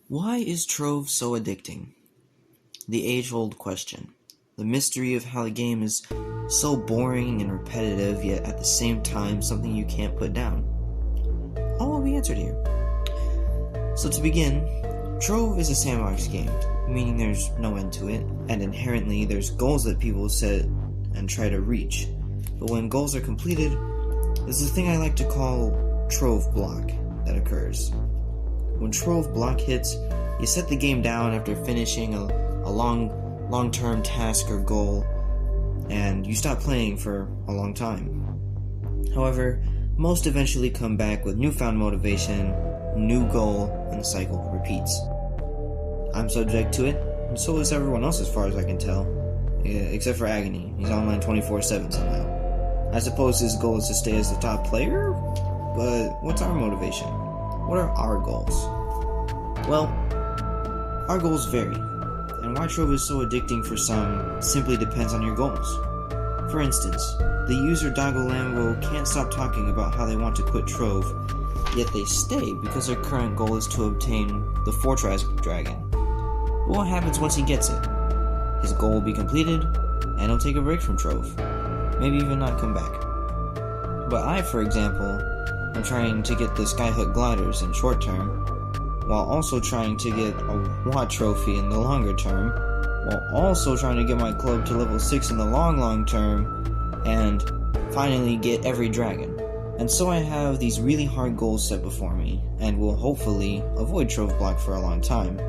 Why is Trove so addicting? The age-old question. The mystery of how the game is so boring and repetitive, yet at the same time something you can't put down. All will be answered here. So to begin, Trove is a sandbox game, meaning there's no end to it, and inherently there's goals that people set and try to reach. But when goals are completed, there's a thing I like to call Trove block that occurs. When Trove block hits, you set the game down after finishing a long-term task or goal, and you stop playing for a long time. However, most eventually come back with newfound motivation, new goal, and the cycle repeats. I'm subject to it, and so is everyone else as far as I can tell. Except for Agony. He's online 24/7 somehow. I suppose his goal is to stay as the top player, but what's our motivation? What are our goals? Well, our goals vary, and why Trove is so addicting for some simply depends on your goals. For instance, the user Dago Lambo can't stop talking about how they want to quit Trove, yet they stay because their current goal is to obtain the Fortress Dragon. But what happens once he gets it? His goal will be completed, and he'll take a break from Trove, maybe even not come back. But I, for example, am trying to get the Skyhook gliders in short term, while also trying to get a Watt trophy in the longer term, while also trying to get my club to level 6 in the long term, and finally get every dragon. And so I have these really hard goals set before me, and will hopefully avoid Trove block for a long time.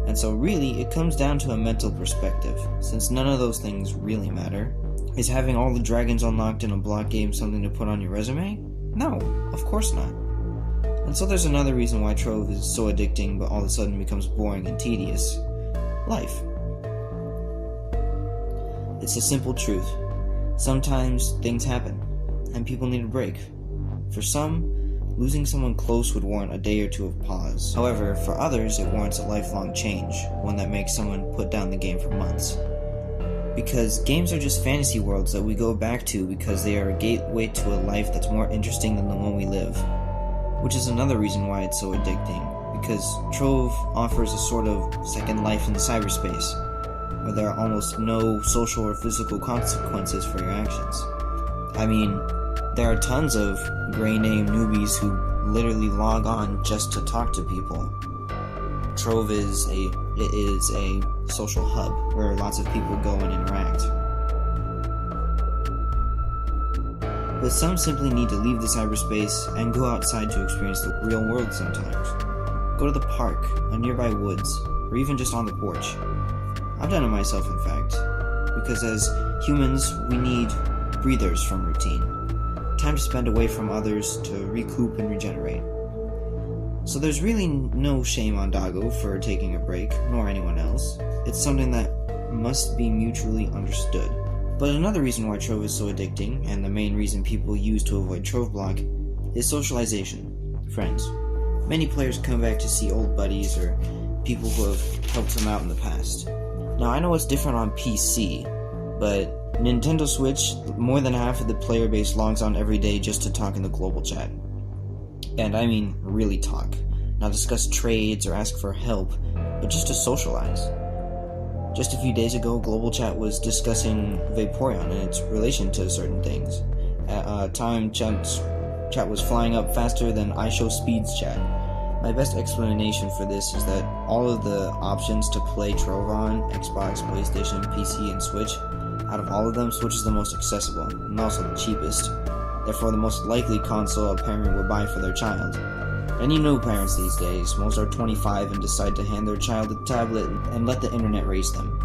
And so really, it comes down to a mental perspective, since none of those things really matter. Is having all the dragons unlocked in a block game something to put on your resume? No, of course not. And so there's another reason why Trove is so addicting but all of a sudden becomes boring and tedious. Life. It's a simple truth. Sometimes things happen, and people need a break. For some, losing someone close would warrant a day or two of pause. However, for others, it warrants a lifelong change, one that makes someone put down the game for months. Because games are just fantasy worlds that we go back to because they are a gateway to a life that's more interesting than the one we live. Which is another reason why it's so addicting, because Trove offers a sort of second life in cyberspace, where there are almost no social or physical consequences for your actions. I mean, there are tons of gray-name newbies who literally log on just to talk to people. Trove is a social hub where lots of people go and interact. But some simply need to leave the cyberspace and go outside to experience the real world sometimes. Go to the park, a nearby woods, or even just on the porch. I've done it myself, in fact, because as humans, we need breathers from routine. Time to spend away from others to recoup and regenerate. So there's really no shame on Dago for taking a break, nor anyone else. It's something that must be mutually understood. But another reason why Trove is so addicting, and the main reason people use to avoid Trove block, is socialization. Friends. Many players come back to see old buddies or people who have helped them out in the past. Now I know it's different on PC, but Nintendo Switch, more than half of the player base logs on every day just to talk in the global chat. And I mean really talk. Not discuss trades or ask for help, but just to socialize. Just a few days ago, global chat was discussing Vaporeon and its relation to certain things. At a time, chat was flying up faster than iShowSpeed's chat. My best explanation for this is that all of the options to play Trove on, Xbox, PlayStation, PC, and Switch, out of all of them, Switch is the most accessible, and also the cheapest. Therefore, the most likely console a parent would buy for their child. And you know parents these days, most are 25 and decide to hand their child a tablet and let the internet raise them.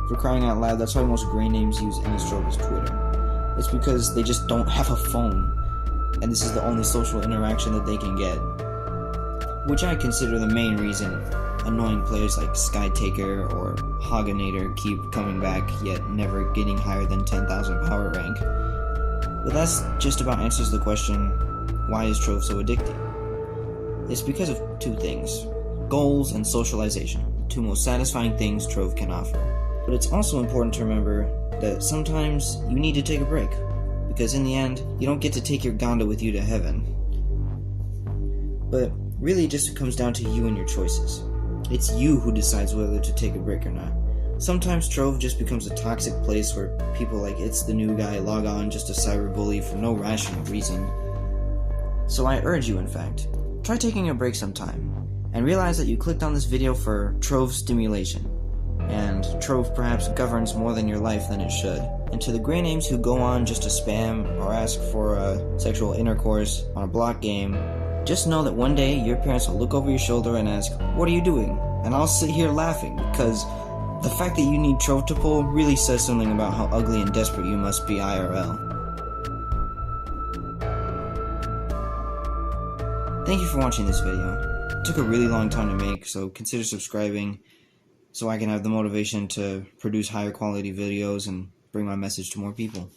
For crying out loud, that's why most gray names use Innistrove as Twitter. It's because they just don't have a phone, and this is the only social interaction that they can get. Which I consider the main reason annoying players like Skytaker or Hoganator keep coming back, yet never getting higher than 10,000 power rank. But that's just about answers the question, why is Trove so addicting? It's because of two things: goals and socialization, the two most satisfying things Trove can offer. But it's also important to remember that sometimes you need to take a break, because in the end, you don't get to take your Gonda with you to heaven. But really, it just comes down to you and your choices. It's you who decides whether to take a break or not. Sometimes Trove just becomes a toxic place where people like It's the New Guy log on just to cyberbully for no rational reason. So I urge you, in fact, try taking a break sometime, and realize that you clicked on this video for Trove stimulation, and Trove perhaps governs more than your life than it should. And to the grey names who go on just to spam or ask for sexual intercourse on a block game, just know that one day your parents will look over your shoulder and ask, "What are you doing?" And I'll sit here laughing, because the fact that you need Trove to pull really says something about how ugly and desperate you must be IRL. Thank you for watching this video. It took a really long time to make, so consider subscribing so I can have the motivation to produce higher quality videos and bring my message to more people.